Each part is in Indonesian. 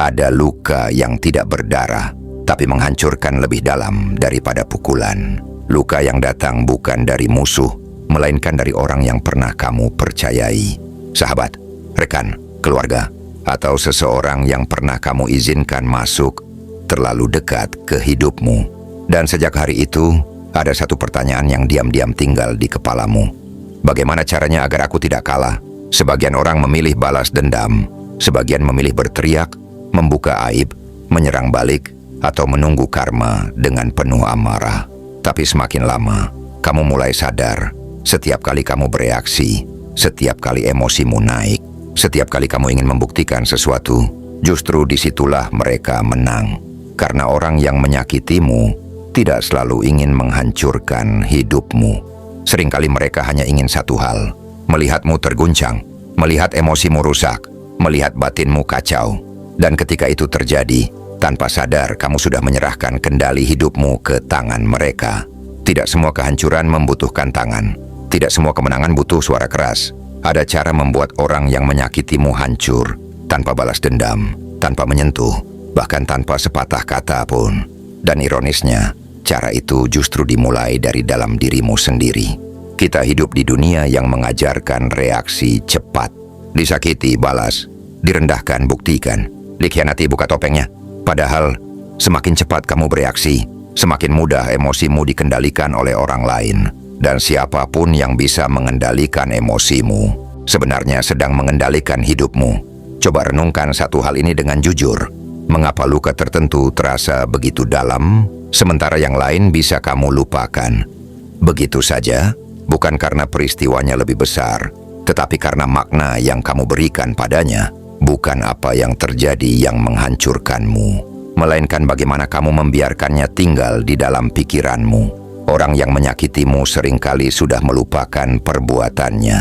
Ada luka yang tidak berdarah, tapi menghancurkan lebih dalam daripada pukulan. Luka yang datang bukan dari musuh, melainkan dari orang yang pernah kamu percayai. Sahabat, rekan, keluarga, atau seseorang yang pernah kamu izinkan masuk terlalu dekat ke hidupmu. Dan sejak hari itu, ada satu pertanyaan yang diam-diam tinggal di kepalamu. Bagaimana caranya agar aku tidak kalah? Sebagian orang memilih balas dendam, sebagian memilih berteriak, membuka aib, menyerang balik, atau menunggu karma dengan penuh amarah. Tapi semakin lama, kamu mulai sadar, setiap kali kamu bereaksi, setiap kali emosimu naik, setiap kali kamu ingin membuktikan sesuatu, justru disitulah mereka menang. Karena orang yang menyakitimu tidak selalu ingin menghancurkan hidupmu. Seringkali mereka hanya ingin satu hal, melihatmu terguncang, melihat emosimu rusak, melihat batinmu kacau. Dan ketika itu terjadi, tanpa sadar kamu sudah menyerahkan kendali hidupmu ke tangan mereka. Tidak semua kehancuran membutuhkan tangan. Tidak semua kemenangan butuh suara keras. Ada cara membuat orang yang menyakitimu hancur, tanpa balas dendam, tanpa menyentuh, bahkan tanpa sepatah kata pun. Dan ironisnya, cara itu justru dimulai dari dalam dirimu sendiri. Kita hidup di dunia yang mengajarkan reaksi cepat. Disakiti, balas. Direndahkan, buktikan. Dikhianati, buka topengnya. Padahal, semakin cepat kamu bereaksi, semakin mudah emosimu dikendalikan oleh orang lain. Dan siapapun yang bisa mengendalikan emosimu, sebenarnya sedang mengendalikan hidupmu. Coba renungkan satu hal ini dengan jujur. Mengapa luka tertentu terasa begitu dalam, sementara yang lain bisa kamu lupakan? Begitu saja, bukan karena peristiwanya lebih besar, tetapi karena makna yang kamu berikan padanya. Bukan apa yang terjadi yang menghancurkanmu, melainkan bagaimana kamu membiarkannya tinggal di dalam pikiranmu. Orang yang menyakitimu seringkali sudah melupakan perbuatannya.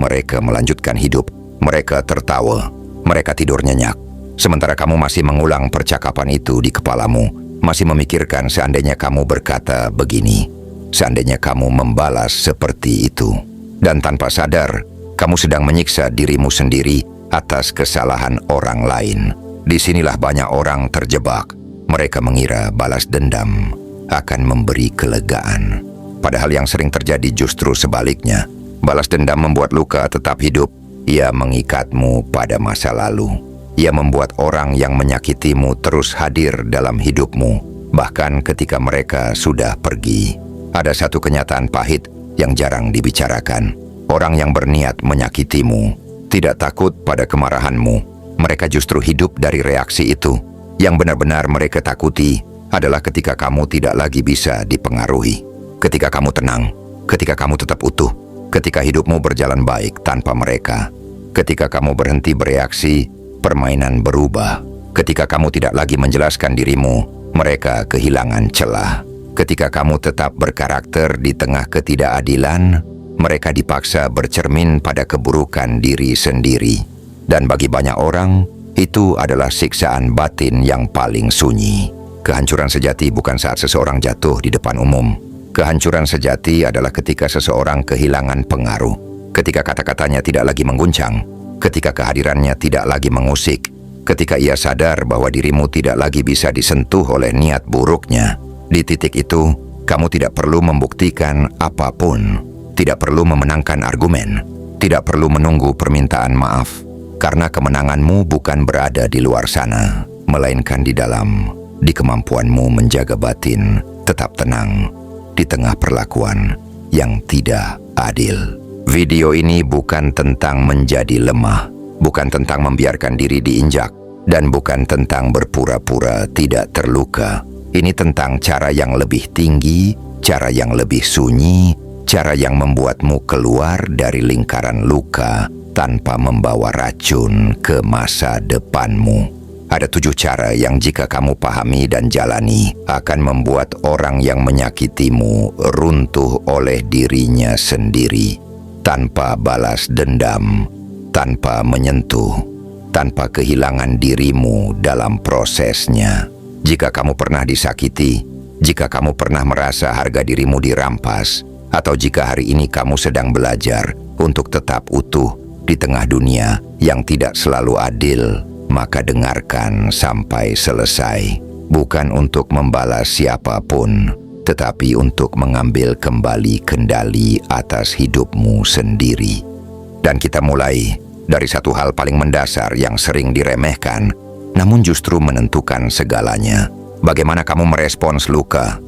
Mereka melanjutkan hidup, mereka tertawa, mereka tidur nyenyak. Sementara kamu masih mengulang percakapan itu di kepalamu, masih memikirkan seandainya kamu berkata begini, seandainya kamu membalas seperti itu. Dan tanpa sadar, kamu sedang menyiksa dirimu sendiri atas kesalahan orang lain. Disinilah banyak orang terjebak. Mereka mengira balas dendam akan memberi kelegaan. Padahal yang sering terjadi justru sebaliknya. Balas dendam membuat luka tetap hidup. Ia mengikatmu pada masa lalu. Ia membuat orang yang menyakitimu terus hadir dalam hidupmu, bahkan ketika mereka sudah pergi. Ada satu kenyataan pahit yang jarang dibicarakan. Orang yang berniat menyakitimu tidak takut pada kemarahanmu. Mereka justru hidup dari reaksi itu. Yang benar-benar mereka takuti adalah ketika kamu tidak lagi bisa dipengaruhi. Ketika kamu tenang, ketika kamu tetap utuh, ketika hidupmu berjalan baik tanpa mereka. Ketika kamu berhenti bereaksi, permainan berubah. Ketika kamu tidak lagi menjelaskan dirimu, mereka kehilangan celah. Ketika kamu tetap berkarakter di tengah ketidakadilan, mereka dipaksa bercermin pada keburukan diri sendiri. Dan bagi banyak orang, itu adalah siksaan batin yang paling sunyi. Kehancuran sejati bukan saat seseorang jatuh di depan umum. Kehancuran sejati adalah ketika seseorang kehilangan pengaruh. Ketika kata-katanya tidak lagi mengguncang. Ketika kehadirannya tidak lagi mengusik. Ketika ia sadar bahwa dirimu tidak lagi bisa disentuh oleh niat buruknya. Di titik itu, kamu tidak perlu membuktikan apapun. Tidak perlu memenangkan argumen, tidak perlu menunggu permintaan maaf, karena kemenanganmu bukan berada di luar sana, melainkan di dalam, di kemampuanmu menjaga batin, tetap tenang, di tengah perlakuan yang tidak adil. Video ini bukan tentang menjadi lemah, bukan tentang membiarkan diri diinjak, dan bukan tentang berpura-pura tidak terluka. Ini tentang cara yang lebih tinggi, cara yang lebih sunyi, cara yang membuatmu keluar dari lingkaran luka tanpa membawa racun ke masa depanmu. Ada 7 cara yang jika kamu pahami dan jalani akan membuat orang yang menyakitimu runtuh oleh dirinya sendiri. Tanpa balas dendam, tanpa menyentuh, tanpa kehilangan dirimu dalam prosesnya. Jika kamu pernah disakiti, jika kamu pernah merasa harga dirimu dirampas, atau jika hari ini kamu sedang belajar untuk tetap utuh di tengah dunia yang tidak selalu adil, maka dengarkan sampai selesai. Bukan untuk membalas siapapun, tetapi untuk mengambil kembali kendali atas hidupmu sendiri. Dan kita mulai dari satu hal paling mendasar yang sering diremehkan, namun justru menentukan segalanya. Bagaimana kamu merespons luka?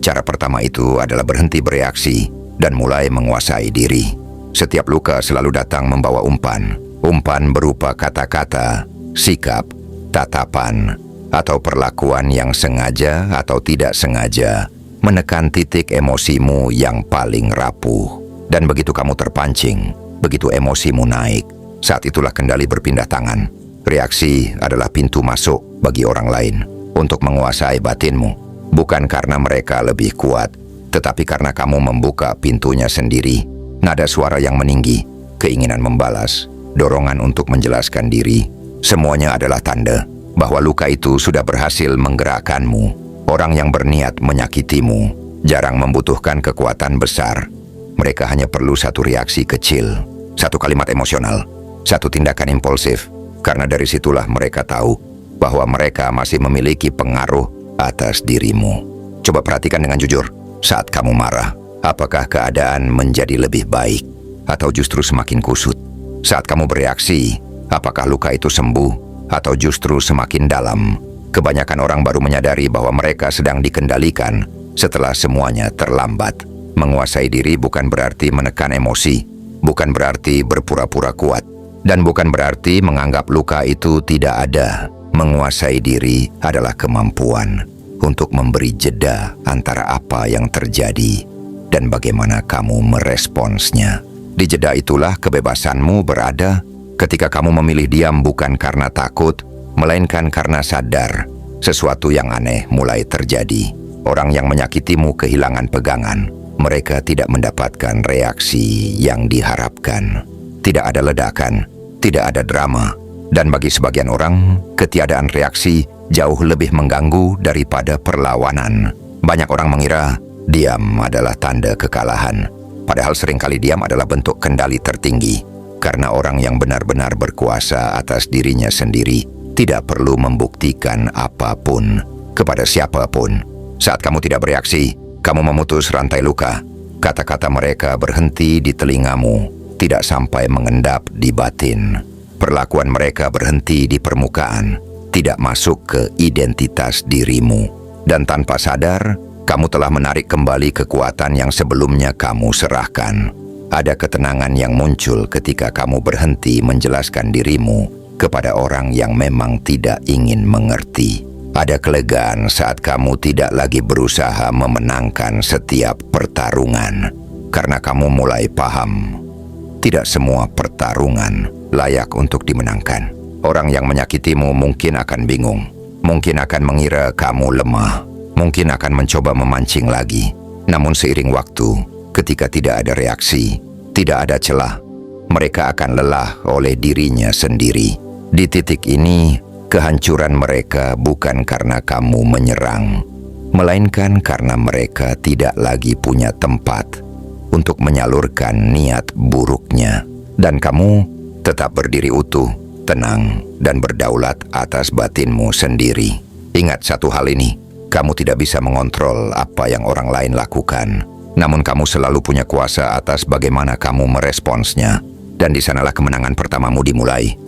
Cara pertama itu adalah berhenti bereaksi dan mulai menguasai diri. Setiap luka selalu datang membawa umpan. Umpan berupa kata-kata, sikap, tatapan, atau perlakuan yang sengaja atau tidak sengaja menekan titik emosimu yang paling rapuh. Dan begitu kamu terpancing, begitu emosimu naik, saat itulah kendali berpindah tangan. Reaksi adalah pintu masuk bagi orang lain untuk menguasai batinmu. Bukan karena mereka lebih kuat, tetapi karena kamu membuka pintunya sendiri. Nada suara yang meninggi, keinginan membalas, dorongan untuk menjelaskan diri, semuanya adalah tanda bahwa luka itu sudah berhasil menggerakkanmu. Orang yang berniat menyakitimu jarang membutuhkan kekuatan besar. Mereka hanya perlu satu reaksi kecil, satu kalimat emosional, satu tindakan impulsif, karena dari situlah mereka tahu bahwa mereka masih memiliki pengaruh atas dirimu. Coba perhatikan dengan jujur, saat kamu marah, apakah keadaan menjadi lebih baik atau justru semakin kusut? Saat kamu bereaksi, apakah luka itu sembuh atau justru semakin dalam? Kebanyakan orang baru menyadari bahwa mereka sedang dikendalikan setelah semuanya terlambat. Menguasai diri bukan berarti menekan emosi, bukan berarti berpura-pura kuat, dan bukan berarti menganggap luka itu tidak ada. Menguasai diri adalah kemampuan untuk memberi jeda antara apa yang terjadi dan bagaimana kamu meresponsnya. Di jeda itulah kebebasanmu berada. Ketika kamu memilih diam bukan karena takut, melainkan karena sadar sesuatu yang aneh mulai terjadi. Orang yang menyakitimu kehilangan pegangan. Mereka tidak mendapatkan reaksi yang diharapkan. Tidak ada ledakan, tidak ada drama. Dan bagi sebagian orang, ketiadaan reaksi jauh lebih mengganggu daripada perlawanan. Banyak orang mengira diam adalah tanda kekalahan. Padahal seringkali diam adalah bentuk kendali tertinggi. Karena orang yang benar-benar berkuasa atas dirinya sendiri tidak perlu membuktikan apapun kepada siapapun. Saat kamu tidak bereaksi, kamu memutus rantai luka. Kata-kata mereka berhenti di telingamu, tidak sampai mengendap di batin. Perlakuan mereka berhenti di permukaan, tidak masuk ke identitas dirimu. Dan tanpa sadar, kamu telah menarik kembali kekuatan yang sebelumnya kamu serahkan. Ada ketenangan yang muncul ketika kamu berhenti menjelaskan dirimu kepada orang yang memang tidak ingin mengerti. Ada kelegaan saat kamu tidak lagi berusaha memenangkan setiap pertarungan, karena kamu mulai paham, tidak semua pertarungan layak untuk dimenangkan. Orang yang menyakitimu mungkin akan bingung, mungkin akan mengira kamu lemah, mungkin akan mencoba memancing lagi. Namun seiring waktu, ketika tidak ada reaksi, tidak ada celah, mereka akan lelah oleh dirinya sendiri. Di titik ini, kehancuran mereka bukan karena kamu menyerang, melainkan karena mereka tidak lagi punya tempat untuk menyalurkan niat buruknya. Dan kamu tetap berdiri utuh, tenang, dan berdaulat atas batinmu sendiri. Ingat satu hal ini, kamu tidak bisa mengontrol apa yang orang lain lakukan. Namun kamu selalu punya kuasa atas bagaimana kamu meresponsnya. Dan di sanalah kemenangan pertamamu dimulai.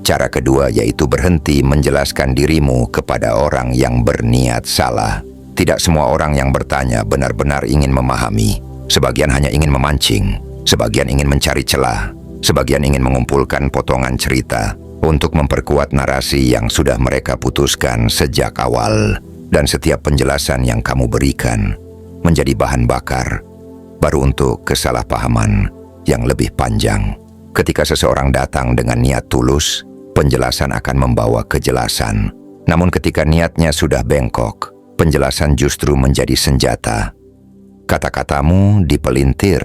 Cara kedua yaitu berhenti menjelaskan dirimu kepada orang yang berniat salah. Tidak semua orang yang bertanya benar-benar ingin memahami. Sebagian hanya ingin memancing, sebagian ingin mencari celah, sebagian ingin mengumpulkan potongan cerita untuk memperkuat narasi yang sudah mereka putuskan sejak awal. Dan setiap penjelasan yang kamu berikan menjadi bahan bakar baru untuk kesalahpahaman yang lebih panjang. Ketika seseorang datang dengan niat tulus, penjelasan akan membawa kejelasan. Namun ketika niatnya sudah bengkok, penjelasan justru menjadi senjata. Kata-katamu dipelintir,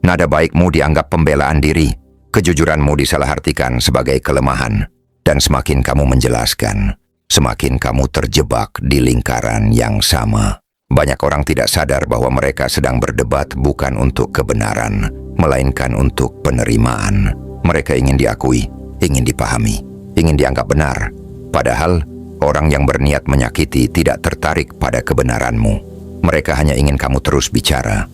nada baikmu dianggap pembelaan diri, kejujuranmu disalahartikan sebagai kelemahan. Dan semakin kamu menjelaskan, semakin kamu terjebak di lingkaran yang sama. Banyak orang tidak sadar bahwa mereka sedang berdebat bukan untuk kebenaran, melainkan untuk penerimaan. Mereka ingin diakui, ingin dipahami, ingin dianggap benar. Padahal, orang yang berniat menyakiti tidak tertarik pada kebenaranmu. Mereka hanya ingin kamu terus bicara,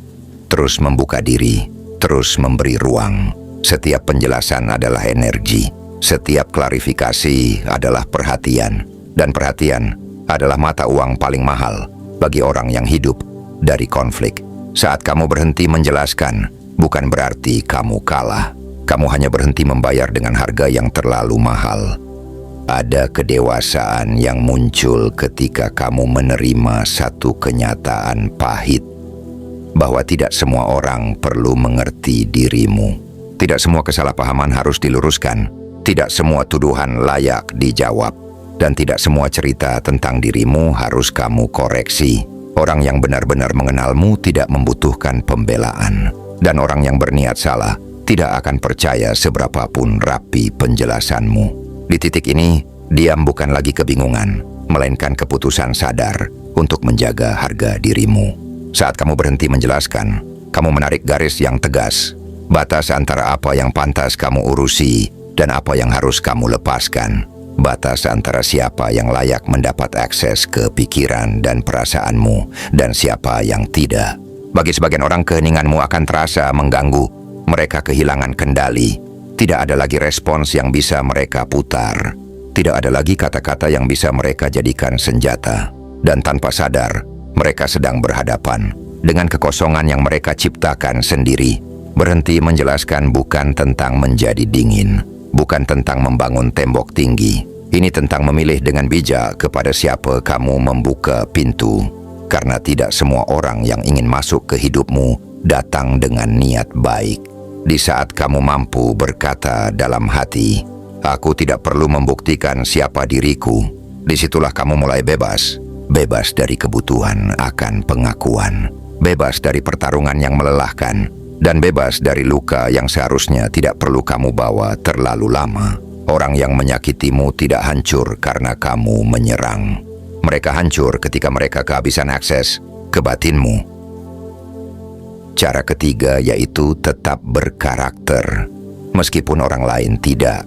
terus membuka diri, terus memberi ruang. Setiap penjelasan adalah energi, setiap klarifikasi adalah perhatian, dan perhatian adalah mata uang paling mahal bagi orang yang hidup dari konflik. Saat kamu berhenti menjelaskan, bukan berarti kamu kalah. Kamu hanya berhenti membayar dengan harga yang terlalu mahal. Ada kedewasaan yang muncul ketika kamu menerima satu kenyataan pahit, bahwa tidak semua orang perlu mengerti dirimu. Tidak semua kesalahpahaman harus diluruskan, tidak semua tuduhan layak dijawab, dan tidak semua cerita tentang dirimu harus kamu koreksi. Orang yang benar-benar mengenalmu tidak membutuhkan pembelaan, dan orang yang berniat salah tidak akan percaya seberapapun rapi penjelasanmu. Di titik ini, diam bukan lagi kebingungan, melainkan keputusan sadar untuk menjaga harga dirimu. Saat kamu berhenti menjelaskan, kamu menarik garis yang tegas, batas antara apa yang pantas kamu urusi dan apa yang harus kamu lepaskan, batas antara siapa yang layak mendapat akses ke pikiran dan perasaanmu dan siapa yang tidak. Bagi sebagian orang, keheninganmu akan terasa mengganggu. Mereka kehilangan kendali. Tidak ada lagi respons yang bisa mereka putar. Tidak ada lagi kata-kata yang bisa mereka jadikan senjata. Dan tanpa sadar, mereka sedang berhadapan dengan kekosongan yang mereka ciptakan sendiri. Berhenti menjelaskan bukan tentang menjadi dingin, bukan tentang membangun tembok tinggi. Ini tentang memilih dengan bijak kepada siapa kamu membuka pintu. Karena tidak semua orang yang ingin masuk ke hidupmu datang dengan niat baik. Di saat kamu mampu berkata dalam hati, "Aku tidak perlu membuktikan siapa diriku," disitulah kamu mulai bebas. Bebas dari kebutuhan akan pengakuan, bebas dari pertarungan yang melelahkan, dan bebas dari luka yang seharusnya tidak perlu kamu bawa terlalu lama. Orang yang menyakitimu tidak hancur karena kamu menyerang. Mereka hancur ketika mereka kehabisan akses ke batinmu. Cara ketiga yaitu tetap berkarakter, meskipun orang lain tidak.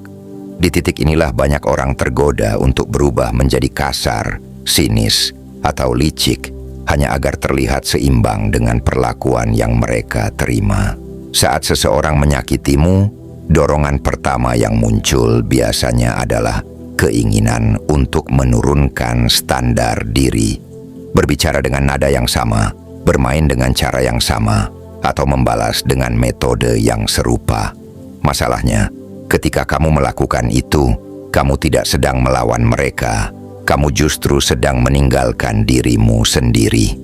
Di titik inilah banyak orang tergoda untuk berubah menjadi kasar, sinis, atau licik, hanya agar terlihat seimbang dengan perlakuan yang mereka terima. Saat seseorang menyakitimu, dorongan pertama yang muncul biasanya adalah keinginan untuk menurunkan standar diri, berbicara dengan nada yang sama, bermain dengan cara yang sama, atau membalas dengan metode yang serupa. Masalahnya, ketika kamu melakukan itu, kamu tidak sedang melawan mereka. Kamu justru sedang meninggalkan dirimu sendiri.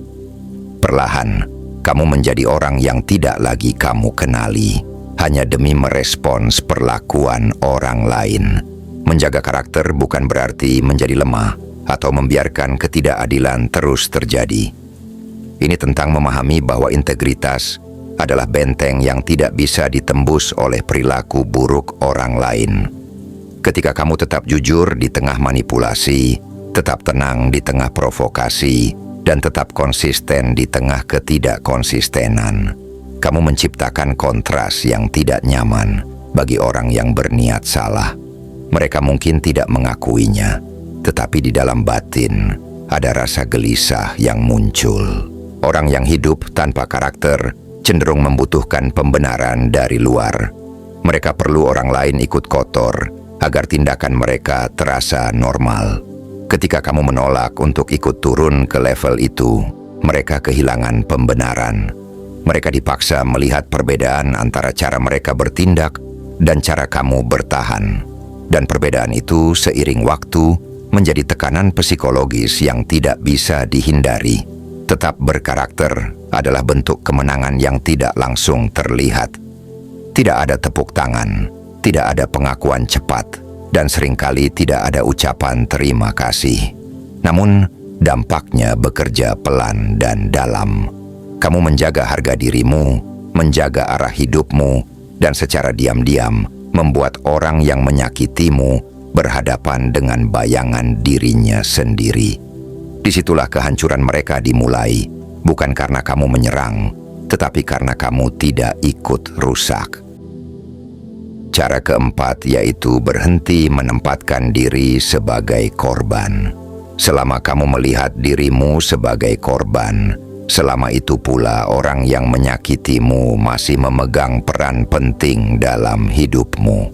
Perlahan, kamu menjadi orang yang tidak lagi kamu kenali, hanya demi merespons perlakuan orang lain. Menjaga karakter bukan berarti menjadi lemah atau membiarkan ketidakadilan terus terjadi. Ini tentang memahami bahwa integritas adalah benteng yang tidak bisa ditembus oleh perilaku buruk orang lain. Ketika kamu tetap jujur di tengah manipulasi, tetap tenang di tengah provokasi, dan tetap konsisten di tengah ketidakkonsistenan, kamu menciptakan kontras yang tidak nyaman bagi orang yang berniat salah. Mereka mungkin tidak mengakuinya, tetapi di dalam batin ada rasa gelisah yang muncul. Orang yang hidup tanpa karakter cenderung membutuhkan pembenaran dari luar. Mereka perlu orang lain ikut kotor agar tindakan mereka terasa normal. Ketika kamu menolak untuk ikut turun ke level itu, mereka kehilangan pembenaran. Mereka dipaksa melihat perbedaan antara cara mereka bertindak dan cara kamu bertahan. Dan perbedaan itu seiring waktu menjadi tekanan psikologis yang tidak bisa dihindari. Tetap berkarakter adalah bentuk kemenangan yang tidak langsung terlihat. Tidak ada tepuk tangan, tidak ada pengakuan cepat, dan seringkali tidak ada ucapan terima kasih. Namun, dampaknya bekerja pelan dan dalam. Kamu menjaga harga dirimu, menjaga arah hidupmu, dan secara diam-diam membuat orang yang menyakitimu berhadapan dengan bayangan dirinya sendiri. Disitulah kehancuran mereka dimulai, bukan karena kamu menyerang, tetapi karena kamu tidak ikut rusak. Cara keempat yaitu berhenti menempatkan diri sebagai korban. Selama kamu melihat dirimu sebagai korban, selama itu pula orang yang menyakitimu masih memegang peran penting dalam hidupmu.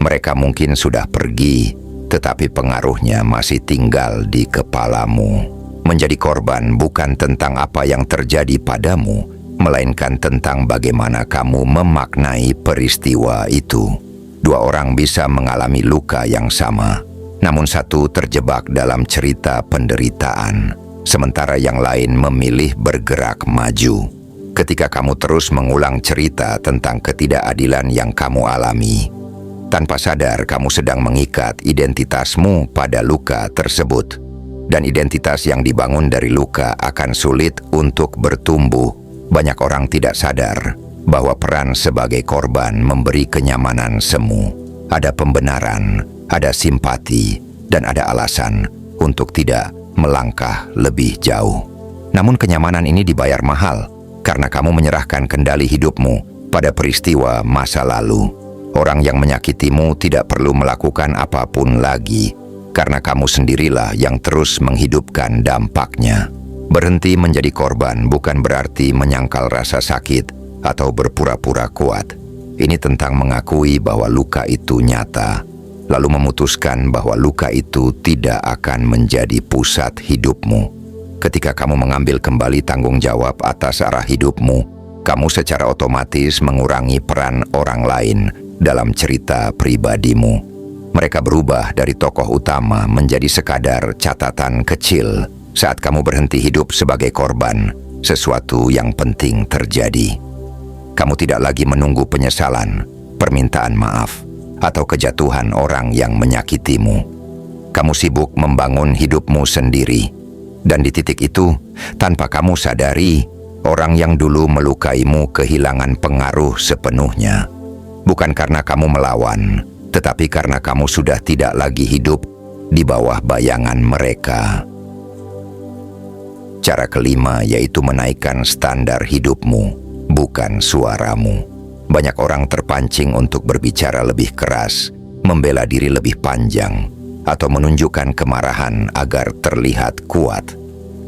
Mereka mungkin sudah pergi, tetapi pengaruhnya masih tinggal di kepalamu. Menjadi korban bukan tentang apa yang terjadi padamu, melainkan tentang bagaimana kamu memaknai peristiwa itu. Dua orang bisa mengalami luka yang sama, namun satu terjebak dalam cerita penderitaan, sementara yang lain memilih bergerak maju. Ketika kamu terus mengulang cerita tentang ketidakadilan yang kamu alami, tanpa sadar kamu sedang mengikat identitasmu pada luka tersebut. Dan identitas yang dibangun dari luka akan sulit untuk bertumbuh. Banyak orang tidak sadar bahwa peran sebagai korban memberi kenyamanan semu. Ada pembenaran, ada simpati, dan ada alasan untuk tidak melangkah lebih jauh. Namun kenyamanan ini dibayar mahal karena kamu menyerahkan kendali hidupmu pada peristiwa masa lalu. Orang yang menyakitimu tidak perlu melakukan apapun lagi, karena kamu sendirilah yang terus menghidupkan dampaknya. Berhenti menjadi korban bukan berarti menyangkal rasa sakit atau berpura-pura kuat. Ini tentang mengakui bahwa luka itu nyata, lalu memutuskan bahwa luka itu tidak akan menjadi pusat hidupmu. Ketika kamu mengambil kembali tanggung jawab atas arah hidupmu, kamu secara otomatis mengurangi peran orang lain dalam cerita pribadimu. Mereka berubah dari tokoh utama menjadi sekadar catatan kecil. Saat kamu berhenti hidup sebagai korban, sesuatu yang penting terjadi. Kamu tidak lagi menunggu penyesalan, permintaan maaf, atau kejatuhan orang yang menyakitimu. Kamu sibuk membangun hidupmu sendiri. Dan di titik itu, tanpa kamu sadari, orang yang dulu melukaimu kehilangan pengaruh sepenuhnya. Bukan karena kamu melawan, tetapi karena kamu sudah tidak lagi hidup di bawah bayangan mereka. Cara kelima yaitu menaikkan standar hidupmu, bukan suaramu. Banyak orang terpancing untuk berbicara lebih keras, membela diri lebih panjang, atau menunjukkan kemarahan agar terlihat kuat.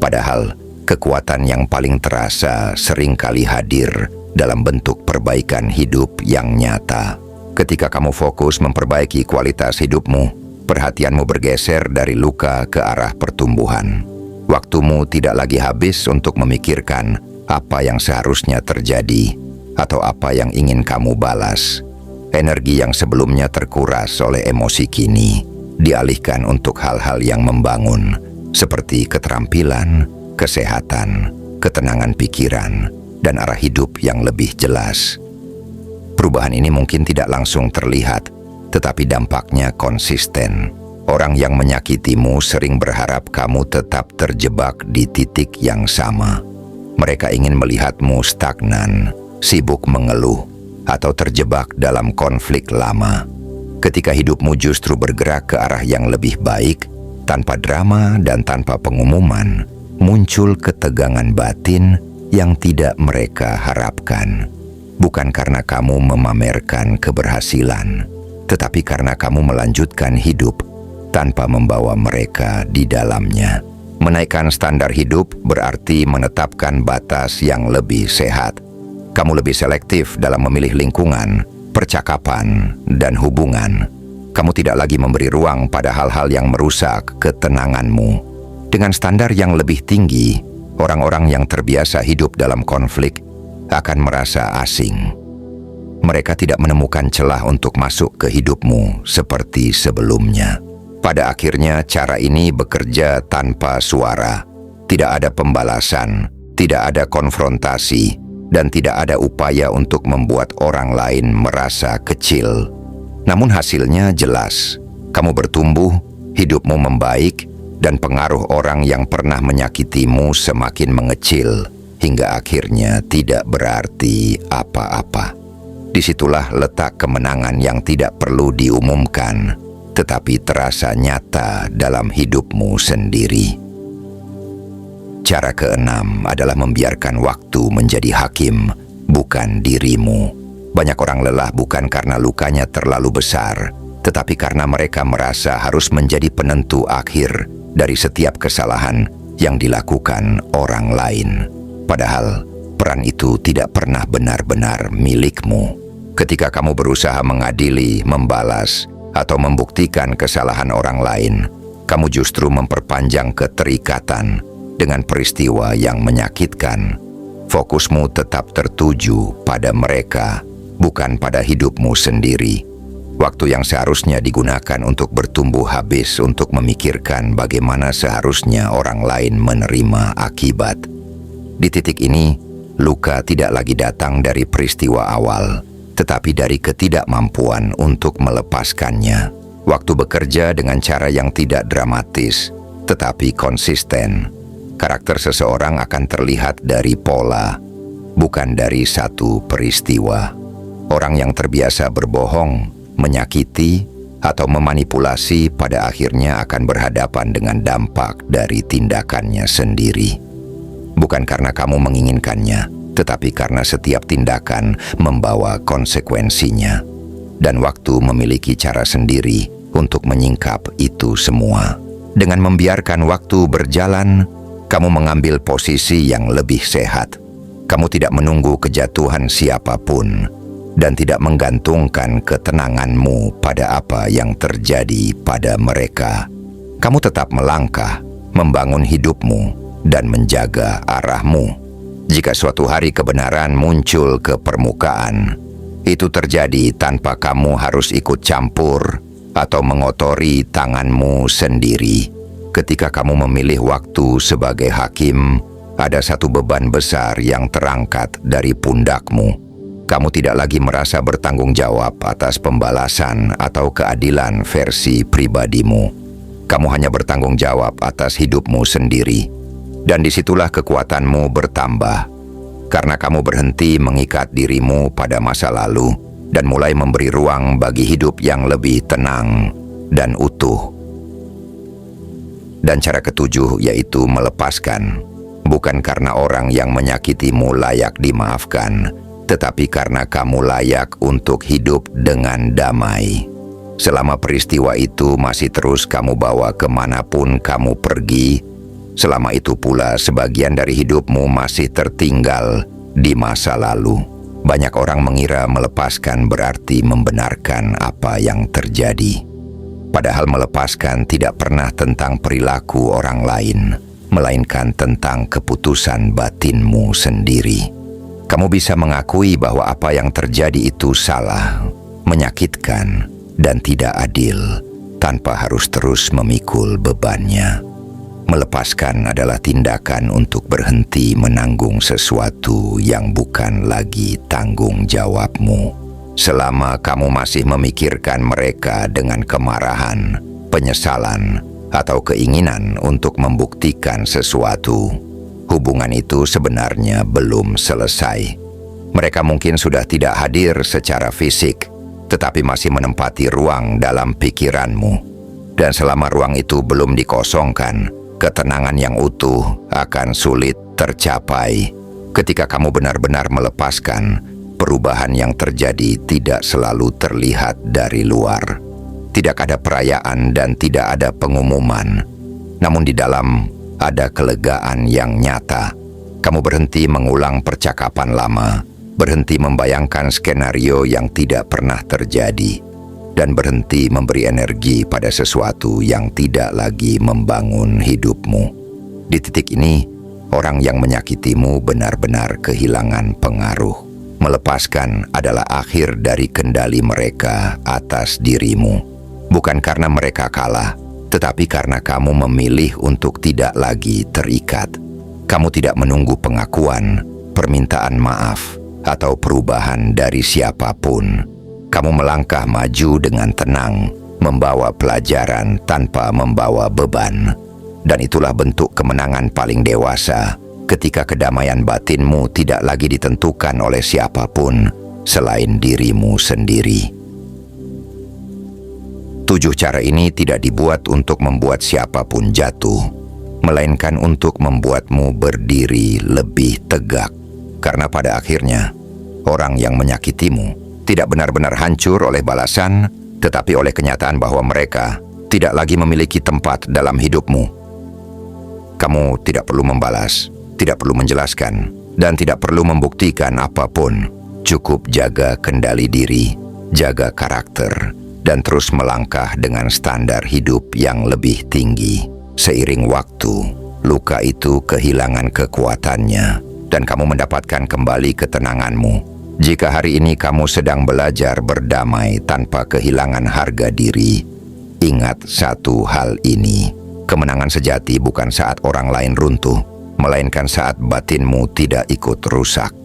Padahal, kekuatan yang paling terasa seringkali hadir dalam bentuk perbaikan hidup yang nyata. Ketika kamu fokus memperbaiki kualitas hidupmu, perhatianmu bergeser dari luka ke arah pertumbuhan. Waktumu tidak lagi habis untuk memikirkan apa yang seharusnya terjadi atau apa yang ingin kamu balas. Energi yang sebelumnya terkuras oleh emosi kini dialihkan untuk hal-hal yang membangun, seperti keterampilan, kesehatan, ketenangan pikiran, dan arah hidup yang lebih jelas. Perubahan ini mungkin tidak langsung terlihat, tetapi dampaknya konsisten. Orang yang menyakitimu sering berharap kamu tetap terjebak di titik yang sama. Mereka ingin melihatmu stagnan, sibuk mengeluh, atau terjebak dalam konflik lama. Ketika hidupmu justru bergerak ke arah yang lebih baik, tanpa drama dan tanpa pengumuman, muncul ketegangan batin yang tidak mereka harapkan. Bukan karena kamu memamerkan keberhasilan, tetapi karena kamu melanjutkan hidup tanpa membawa mereka di dalamnya. Menaikkan standar hidup berarti menetapkan batas yang lebih sehat. Kamu lebih selektif dalam memilih lingkungan, percakapan, dan hubungan. Kamu tidak lagi memberi ruang pada hal-hal yang merusak ketenanganmu. Dengan standar yang lebih tinggi, orang-orang yang terbiasa hidup dalam konflik akan merasa asing. Mereka tidak menemukan celah untuk masuk ke hidupmu seperti sebelumnya. Pada akhirnya, cara ini bekerja tanpa suara. Tidak ada pembalasan, tidak ada konfrontasi, dan tidak ada upaya untuk membuat orang lain merasa kecil. Namun hasilnya jelas. Kamu bertumbuh, hidupmu membaik, dan pengaruh orang yang pernah menyakitimu semakin mengecil, hingga akhirnya tidak berarti apa-apa. Disitulah letak kemenangan yang tidak perlu diumumkan, tetapi terasa nyata dalam hidupmu sendiri. Cara keenam adalah membiarkan waktu menjadi hakim, bukan dirimu. Banyak orang lelah bukan karena lukanya terlalu besar, tetapi karena mereka merasa harus menjadi penentu akhir dari setiap kesalahan yang dilakukan orang lain. Padahal, peran itu tidak pernah benar-benar milikmu. Ketika kamu berusaha mengadili, membalas, atau membuktikan kesalahan orang lain, kamu justru memperpanjang keterikatan dengan peristiwa yang menyakitkan. Fokusmu tetap tertuju pada mereka, bukan pada hidupmu sendiri. Waktu yang seharusnya digunakan untuk bertumbuh habis untuk memikirkan bagaimana seharusnya orang lain menerima akibat. Di titik ini, luka tidak lagi datang dari peristiwa awal, tetapi dari ketidakmampuan untuk melepaskannya. Waktu bekerja dengan cara yang tidak dramatis, tetapi konsisten. Karakter seseorang akan terlihat dari pola, bukan dari satu peristiwa. Orang yang terbiasa berbohong, menyakiti, atau memanipulasi pada akhirnya akan berhadapan dengan dampak dari tindakannya sendiri. Bukan karena kamu menginginkannya, tetapi karena setiap tindakan membawa konsekuensinya. Dan waktu memiliki cara sendiri untuk menyingkap itu semua. Dengan membiarkan waktu berjalan, kamu mengambil posisi yang lebih sehat. Kamu tidak menunggu kejatuhan siapapun dan tidak menggantungkan ketenanganmu pada apa yang terjadi pada mereka. Kamu tetap melangkah, membangun hidupmu, dan menjaga arahmu. Jika suatu hari kebenaran muncul ke permukaan, itu terjadi tanpa kamu harus ikut campur atau mengotori tanganmu sendiri. Ketika kamu memilih waktu sebagai hakim, ada satu beban besar yang terangkat dari pundakmu. Kamu tidak lagi merasa bertanggung jawab atas pembalasan atau keadilan versi pribadimu. Kamu hanya bertanggung jawab atas hidupmu sendiri. Dan disitulah kekuatanmu bertambah. Karena kamu berhenti mengikat dirimu pada masa lalu dan mulai memberi ruang bagi hidup yang lebih tenang dan utuh. Dan cara ketujuh yaitu melepaskan. Bukan karena orang yang menyakitimu layak dimaafkan, tetapi karena kamu layak untuk hidup dengan damai. Selama peristiwa itu masih terus kamu bawa kemanapun kamu pergi, selama itu pula sebagian dari hidupmu masih tertinggal di masa lalu. Banyak orang mengira melepaskan berarti membenarkan apa yang terjadi. Padahal melepaskan tidak pernah tentang perilaku orang lain, melainkan tentang keputusan batinmu sendiri. Kamu bisa mengakui bahwa apa yang terjadi itu salah, menyakitkan, dan tidak adil, tanpa harus terus memikul bebannya. Melepaskan adalah tindakan untuk berhenti menanggung sesuatu yang bukan lagi tanggung jawabmu. Selama kamu masih memikirkan mereka dengan kemarahan, penyesalan, atau keinginan untuk membuktikan sesuatu, hubungan itu sebenarnya belum selesai. Mereka mungkin sudah tidak hadir secara fisik, tetapi masih menempati ruang dalam pikiranmu. Dan selama ruang itu belum dikosongkan, ketenangan yang utuh akan sulit tercapai. Ketika kamu benar-benar melepaskan, perubahan yang terjadi tidak selalu terlihat dari luar. Tidak ada perayaan dan tidak ada pengumuman. Namun di dalam ada kelegaan yang nyata. Kamu berhenti mengulang percakapan lama, berhenti membayangkan skenario yang tidak pernah terjadi, dan berhenti memberi energi pada sesuatu yang tidak lagi membangun hidupmu. Di titik ini, orang yang menyakitimu benar-benar kehilangan pengaruh. Melepaskan adalah akhir dari kendali mereka atas dirimu. Bukan karena mereka kalah, tetapi karena kamu memilih untuk tidak lagi terikat. Kamu tidak menunggu pengakuan, permintaan maaf, atau perubahan dari siapapun. Kamu melangkah maju dengan tenang, membawa pelajaran tanpa membawa beban. Dan itulah bentuk kemenangan paling dewasa, ketika kedamaian batinmu tidak lagi ditentukan oleh siapapun selain dirimu sendiri. 7 cara ini tidak dibuat untuk membuat siapapun jatuh, melainkan untuk membuatmu berdiri lebih tegak. Karena pada akhirnya, orang yang menyakitimu Tidak benar-benar hancur oleh balasan, tetapi oleh kenyataan bahwa mereka tidak lagi memiliki tempat dalam hidupmu. Kamu tidak perlu membalas, tidak perlu menjelaskan, dan tidak perlu membuktikan apapun. Cukup jaga kendali diri, jaga karakter, dan terus melangkah dengan standar hidup yang lebih tinggi. Seiring waktu, luka itu kehilangan kekuatannya, dan kamu mendapatkan kembali ketenanganmu. Jika hari ini kamu sedang belajar berdamai tanpa kehilangan harga diri, ingat satu hal ini: kemenangan sejati bukan saat orang lain runtuh, melainkan saat batinmu tidak ikut rusak.